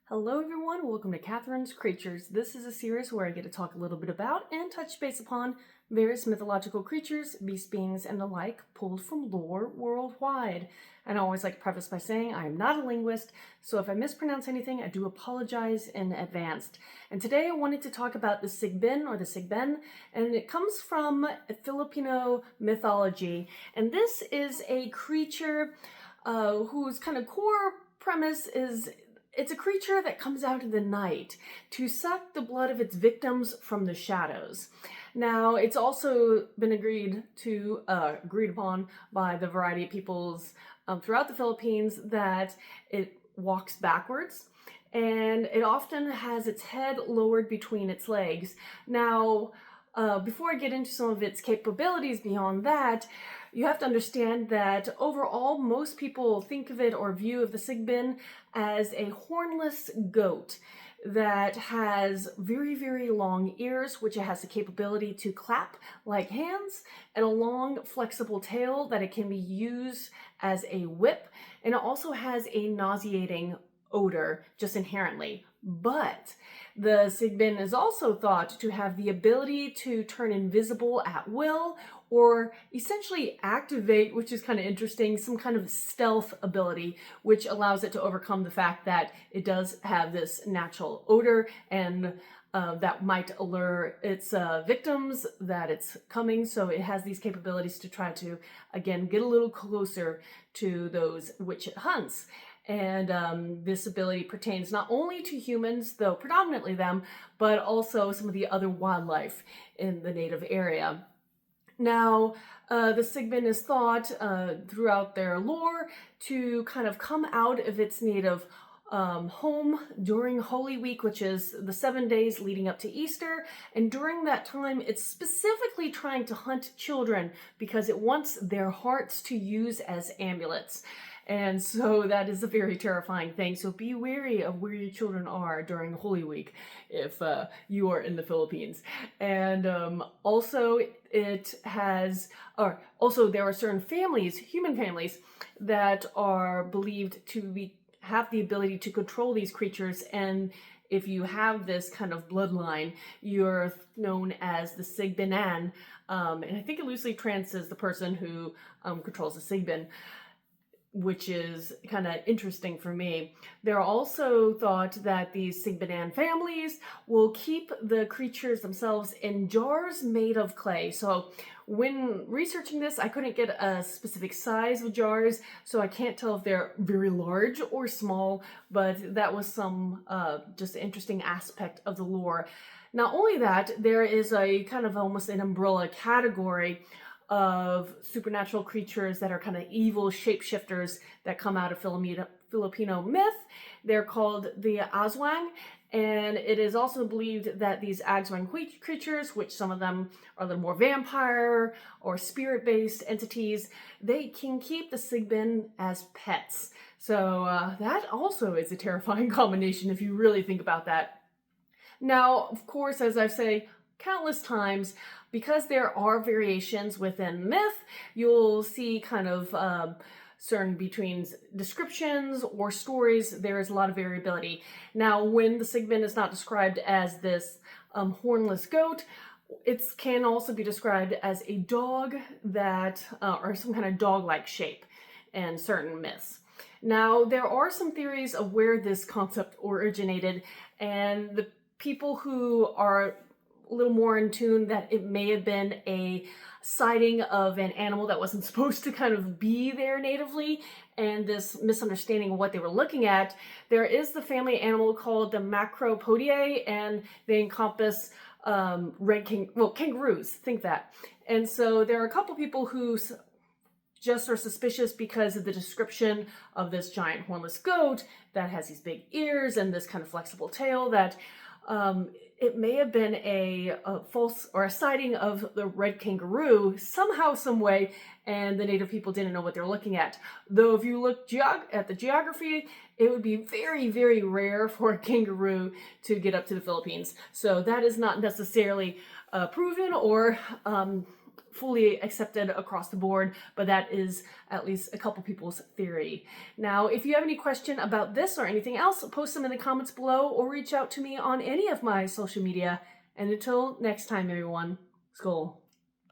Hello everyone, welcome to Katharine's Creatures. This is a series where I get to talk a little bit about and touch base upon various mythological creatures, beast beings, and the like pulled from lore worldwide. And I always like to preface by saying I am not a linguist, so if I mispronounce anything, I do apologize in advance. And today I wanted to talk about the Sigbin or the Sigben, and it comes from Filipino mythology. And this is a creature whose kind of core premise is it's a creature that comes out in the night to suck the blood of its victims from the shadows. Now, it's also been agreed upon by the variety of peoples throughout the Philippines that it walks backwards, and it often has its head lowered between its legs. Now, before I get into some of its capabilities beyond that, you have to understand that overall, most people think of it or view of the Sigbin as a hornless goat that has very, very long ears, which it has the capability to clap like hands, and a long, flexible tail that it can be used as a whip, and it also has a nauseating odor just inherently. But the Sigbin is also thought to have the ability to turn invisible at will, or essentially activate, which is kind of interesting, some kind of stealth ability, which allows it to overcome the fact that it does have this natural odor and that might allure its victims that it's coming. So it has these capabilities to try to, again, get a little closer to those which it hunts. And this ability pertains not only to humans, though predominantly them, but also some of the other wildlife in the native area. Now, the Sigbin is thought throughout their lore to kind of come out of its native home during Holy Week, which is the 7 days leading up to Easter. And during that time, it's specifically trying to hunt children because it wants their hearts to use as amulets. And so that is a very terrifying thing. So be wary of where your children are during Holy Week if you are in the Philippines. And also there are certain families, human families, that are believed to have the ability to control these creatures. And if you have this kind of bloodline, you're known as the Sigbenan. And I think it loosely translates the person who controls the Sigben, which is kind of interesting for me. They're also thought that these Sigbenan families will keep the creatures themselves in jars made of clay. So when researching this, I couldn't get a specific size of jars, so I can't tell if they're very large or small, but that was some just interesting aspect of the lore. Not only that, there is a kind of almost an umbrella category of supernatural creatures that are kind of evil shapeshifters that come out of Filipino myth. They're called the Aswang, and it is also believed that these Aswang creatures, which some of them are a little more vampire or spirit-based entities, they can keep the Sigben as pets. So that also is a terrifying combination if you really think about that. Now, of course, as I say countless times, because there are variations within myth, you'll see kind of certain between descriptions or stories, there is a lot of variability. Now, when the Sigben is not described as this hornless goat, it can also be described as a dog that, or some kind of dog-like shape in certain myths. Now, there are some theories of where this concept originated, and the people who are a little more in tune that it may have been a sighting of an animal that wasn't supposed to kind of be there natively, and this misunderstanding of what they were looking at. There is the family animal called the Macropodiae, and they encompass kangaroos, think that. And so there are a couple people who just are suspicious because of the description of this giant hornless goat that has these big ears and this kind of flexible tail that it may have been a false or a sighting of the red kangaroo somehow, some way, and the native people didn't know what they were looking at. Though if you look at the geography, it would be very, very rare for a kangaroo to get up to the Philippines. So that is not necessarily proven or fully accepted across the board, but that is at least a couple people's theory. Now, if you have any question about this or anything else, post them in the comments below or reach out to me on any of my social media. And until next time, everyone, Skål.